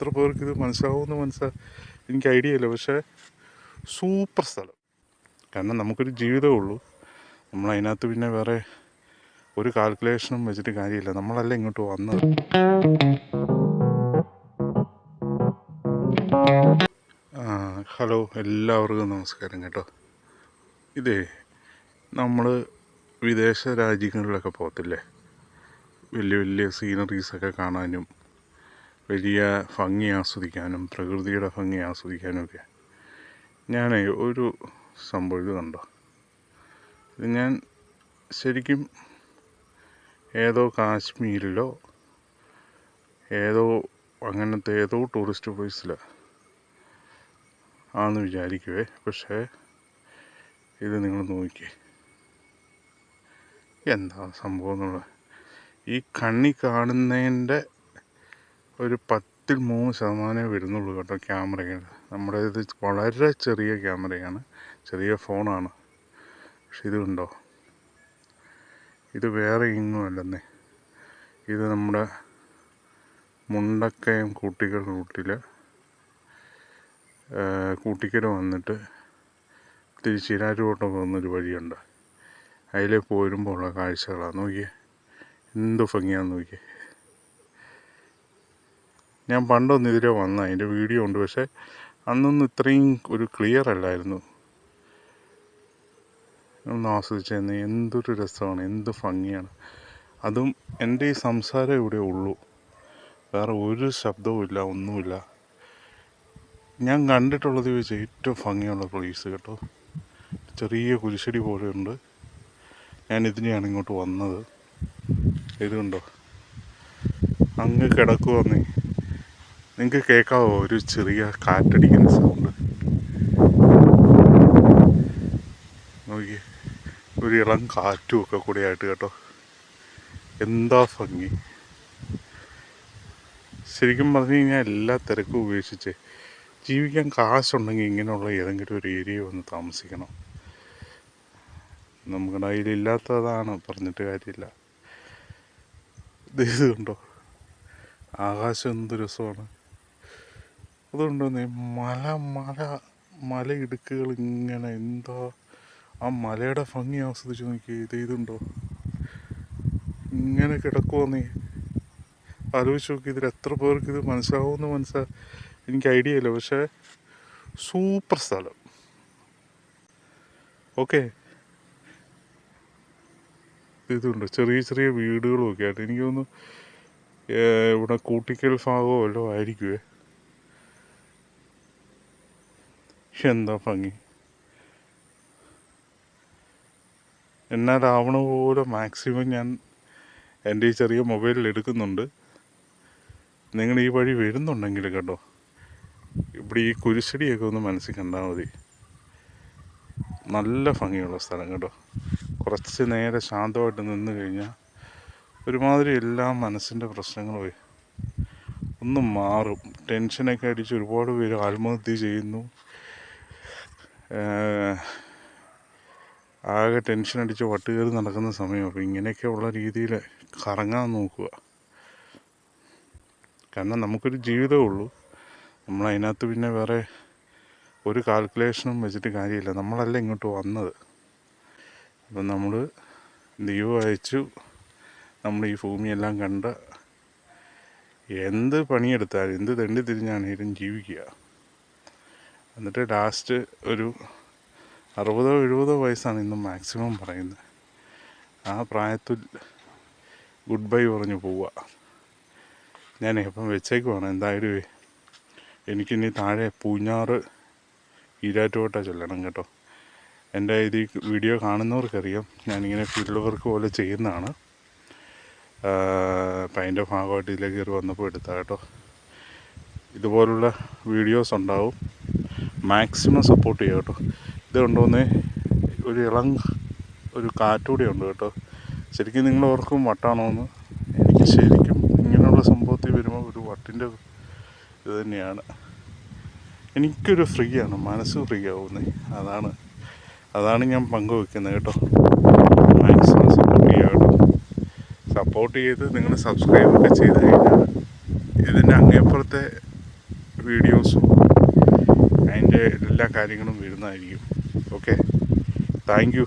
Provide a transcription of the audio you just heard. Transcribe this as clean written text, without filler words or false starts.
എത്ര പേർക്ക് ഇത് മനസ്സിലാവുമെന്ന് എനിക്ക് ഐഡിയ ഇല്ല. പക്ഷേ സൂപ്പർ സ്ഥലം. കാരണം നമുക്കൊരു ജീവിതമേ ഉള്ളൂ. നമ്മളതിനകത്ത് പിന്നെ വേറെ ഒരു കാൽക്കുലേഷനും വെച്ചിട്ട് കാര്യമില്ല. നമ്മളല്ല ഇങ്ങോട്ട് വന്നത്. ഹലോ, എല്ലാവർക്കും നമസ്കാരം കേട്ടോ. ഇതേ നമ്മൾ വിദേശ രാജ്യങ്ങളിലൊക്കെ പോകത്തില്ലേ, വലിയ വലിയ സീനറീസൊക്കെ കാണാനും വലിയ ഭംഗി ആസ്വദിക്കാനും പ്രകൃതിയുടെ ഭംഗി ആസ്വദിക്കാനും ഒക്കെ ഞാൻ ഒരു സംഭവം ഇത് കണ്ടോ. ഇത് ഞാൻ ശരിക്കും ഏതോ കാശ്മീരിലോ അങ്ങനത്തെ ഏതോ ടൂറിസ്റ്റ് പ്ലേസിലാണ് ആണെന്ന് വിചാരിക്കുവേ. പക്ഷേ ഇത് നിങ്ങൾ നോക്കിയേ, എന്താ സംഭവം എന്നുള്ളത്. ഈ കണ്ണി കാണുന്നതിൻ്റെ ഒരു 3% വരുന്നുള്ളൂ കേട്ടോ ക്യാമറകൾ. നമ്മുടെ ഇത് വളരെ ചെറിയ ക്യാമറയാണ്, ചെറിയ ഫോണാണ്. പക്ഷെ ഇത് കണ്ടോ, ഇത് വേറെ എങ്ങും അല്ലെന്നേ. ഇത് നമ്മുടെ മുണ്ടക്കയം കൂട്ടിക്കൽ റൂട്ടിൽ കൂട്ടിക്കൽ വന്നിട്ട് തിരിച്ചിരാറ്റുകോട്ടം പോകുന്നൊരു വഴിയുണ്ട്. അതിൽ പോരുമ്പോൾ ഉള്ള കാഴ്ചകളാണ്. നോക്കിയേ, എന്ത് ഭംഗിയാണെന്ന് നോക്കിയേ. ഞാൻ പണ്ടൊന്നും ഇതിലെ വന്ന അതിൻ്റെ വീഡിയോ ഉണ്ട്. പക്ഷേ അന്നൊന്നും ഇത്രയും ഒരു ക്ലിയർ അല്ലായിരുന്നു. ഒന്ന് ആസ്വദിച്ചെന്ന്. എന്തൊരു രസമാണ്, എന്ത് ഭംഗിയാണ്. അതും എൻ്റെ ഈ സംസാരം ഇവിടെ ഉള്ളൂ, വേറെ ഒരു ശബ്ദവും ഇല്ല, ഒന്നുമില്ല. ഞാൻ കണ്ടിട്ടുള്ളത് വെച്ച് ഏറ്റവും ഭംഗിയുള്ള പ്ലേസ് കേട്ടോ. ചെറിയ കുരിശടി പോലെയുണ്ട്. ഞാൻ ഇതിനെയാണ് ഇങ്ങോട്ട് വന്നത്. ഇതുണ്ടോ, അങ്ങ് കിടക്കുവന്നേ. നിങ്ങൾക്ക് കേൾക്കാവോ ഒരു ചെറിയ കാറ്റടിക്കുന്ന സൗണ്ട്? നോക്കി, ഒരു ഇളം കാറ്റും ഒക്കെ കൂടിയായിട്ട് കേട്ടോ. എന്താ ഭംഗി. ശരിക്കും പറഞ്ഞു കഴിഞ്ഞാൽ എല്ലാ തിരക്കും ഉപേക്ഷിച്ച് ജീവിക്കാൻ കാശുണ്ടെങ്കിൽ ഇങ്ങനെയുള്ള ഏതെങ്കിലും ഒരു ഏരിയ വന്ന് താമസിക്കണം. നമ്മുടെ കയ്യിലില്ലാത്തതാണ്, പറഞ്ഞിട്ട് കാര്യമില്ല. ഇത് കണ്ടോ, ആകാശം എന്ത് രസമാണ്. അതുകൊണ്ടോന്നേ മലയിടുക്കുകൾ ഇങ്ങനെ, എന്താ ആ മലയുടെ ഭംഗി ആസ്വദിച്ച് നോക്കി. ഇതുണ്ടോ, ഇങ്ങനെ കിടക്കുവന്നേ. ആലോചിച്ച് നോക്കി, ഇതിൽ എത്ര പേർക്ക് ഇത് മനസ്സിലാവുമെന്ന് എനിക്ക് ഐഡിയ ഇല്ല. പക്ഷേ സൂപ്പർ സ്ഥലം. ഓക്കെ, ഇതുണ്ട് ചെറിയ ചെറിയ വീടുകളും ഒക്കെ ആയിട്ട്. എനിക്ക് തോന്നുന്നു ഇവിടെ കൂട്ടിക്കൽ ഭാഗമോ വല്ലതും ആയിരിക്കുവേ. എന്താ ഭംഗി. എന്നാലാവണ പോലെ മാക്സിമം ഞാൻ എൻ്റെ ഈ ചെറിയ മൊബൈലിൽ എടുക്കുന്നുണ്ട്. നിങ്ങൾ ഈ വഴി വരുന്നുണ്ടെങ്കിൽ കേട്ടോ, ഇവിടെ ഈ കുരിശടിയൊക്കെ ഒന്ന് മനസ്സിൽ കണ്ടാൽ മതി. നല്ല ഭംഗിയുള്ള സ്ഥലം കേട്ടോ. കുറച്ച് നേരെ ശാന്തമായിട്ട് നിന്ന് കഴിഞ്ഞാൽ ഒരുമാതിരി എല്ലാ മനസ്സിൻ്റെ പ്രശ്നങ്ങളും ഒന്ന് മാറും. ടെൻഷനൊക്കെ അടിച്ച് ഒരുപാട് പേര് ആത്മഹത്യ ചെയ്യുന്നു. ആകെ ടെൻഷൻ അടിച്ച് വട്ടുകയറി നടക്കുന്ന സമയം. അപ്പോൾ ഇങ്ങനെയൊക്കെ ഉള്ള രീതിയിൽ കറങ്ങാൻ നോക്കുക. കാരണം നമുക്കൊരു ജീവിതമേ ഉള്ളൂ. നമ്മളതിനകത്ത് പിന്നെ വേറെ ഒരു കാൽക്കുലേഷനും വെച്ചിട്ട് കാര്യമില്ല. നമ്മളല്ല ഇങ്ങോട്ട് വന്നത്. അപ്പം നമ്മൾ ദൈവം അയച്ചു, നമ്മൾ ഈ ഭൂമിയെല്ലാം കണ്ട് എന്ത് പണിയെടുത്താലും എന്ത് തെണ്ടി തിരിഞ്ഞാണേലും ജീവിക്കുക. എന്നിട്ട് ലാസ്റ്റ് ഒരു 60-70 വയസ്സാണ് ഇന്ന് മാക്സിമം പറയുന്നത്. ആ പ്രായത്തിൽ ഗുഡ് ബൈ പറഞ്ഞ് പോവുക. ഞാൻ ഇപ്പം വെച്ചേക്കുവാണ്. എന്തായാലും എനിക്കിനി താഴെ പൂഞ്ഞാറ് ഈരാറ്റുകോട്ട ചെല്ലണം കേട്ടോ. എൻ്റെ ഇത് വീഡിയോ കാണുന്നവർക്കറിയാം, ഞാനിങ്ങനെ ഫീൽഡ് വർക്ക് പോലെ ചെയ്യുന്നതാണ്. അപ്പം അതിൻ്റെ ഭാഗമായിട്ട് ഇതിലേക്ക് കയറി വന്നപ്പോൾ എടുത്താൽ കേട്ടോ. ഇതുപോലുള്ള വീഡിയോസ് ഉണ്ടാവും. മാക്സിമം സപ്പോർട്ട് ചെയ്യുക കേട്ടോ. ഇത് കൊണ്ടുവന്നേ ഒരു കാറ്റുകൂടി ഉണ്ട് കേട്ടോ. ശരിക്കും നിങ്ങൾ ഓർക്കും വട്ടാണോന്ന്. എനിക്ക് ശരിക്കും ഇങ്ങനെയുള്ള സംഭവത്തിൽ വരുമ്പോൾ ഒരു വട്ടിൻ്റെ ഇത് തന്നെയാണ്. എനിക്കൊരു ഫ്രീ ആണ്, മനസ്സ് ഫ്രീ ആവുന്നത്. അതാണ് ഞാൻ പങ്കുവെക്കുന്നത് കേട്ടോ. മാക്സിമം സപ്പോർട്ട് ചെയ്യുക കേട്ടോ. സപ്പോർട്ട് ചെയ്ത് നിങ്ങൾ സബ്സ്ക്രൈബൊക്കെ ചെയ്ത് കഴിഞ്ഞാൽ ഇതിൻ്റെ അങ്ങേപ്പുറത്തെ വീഡിയോസും അതിൻ്റെ എല്ലാ കാര്യങ്ങളും വരുന്നതായിരിക്കും. Okay, thank you.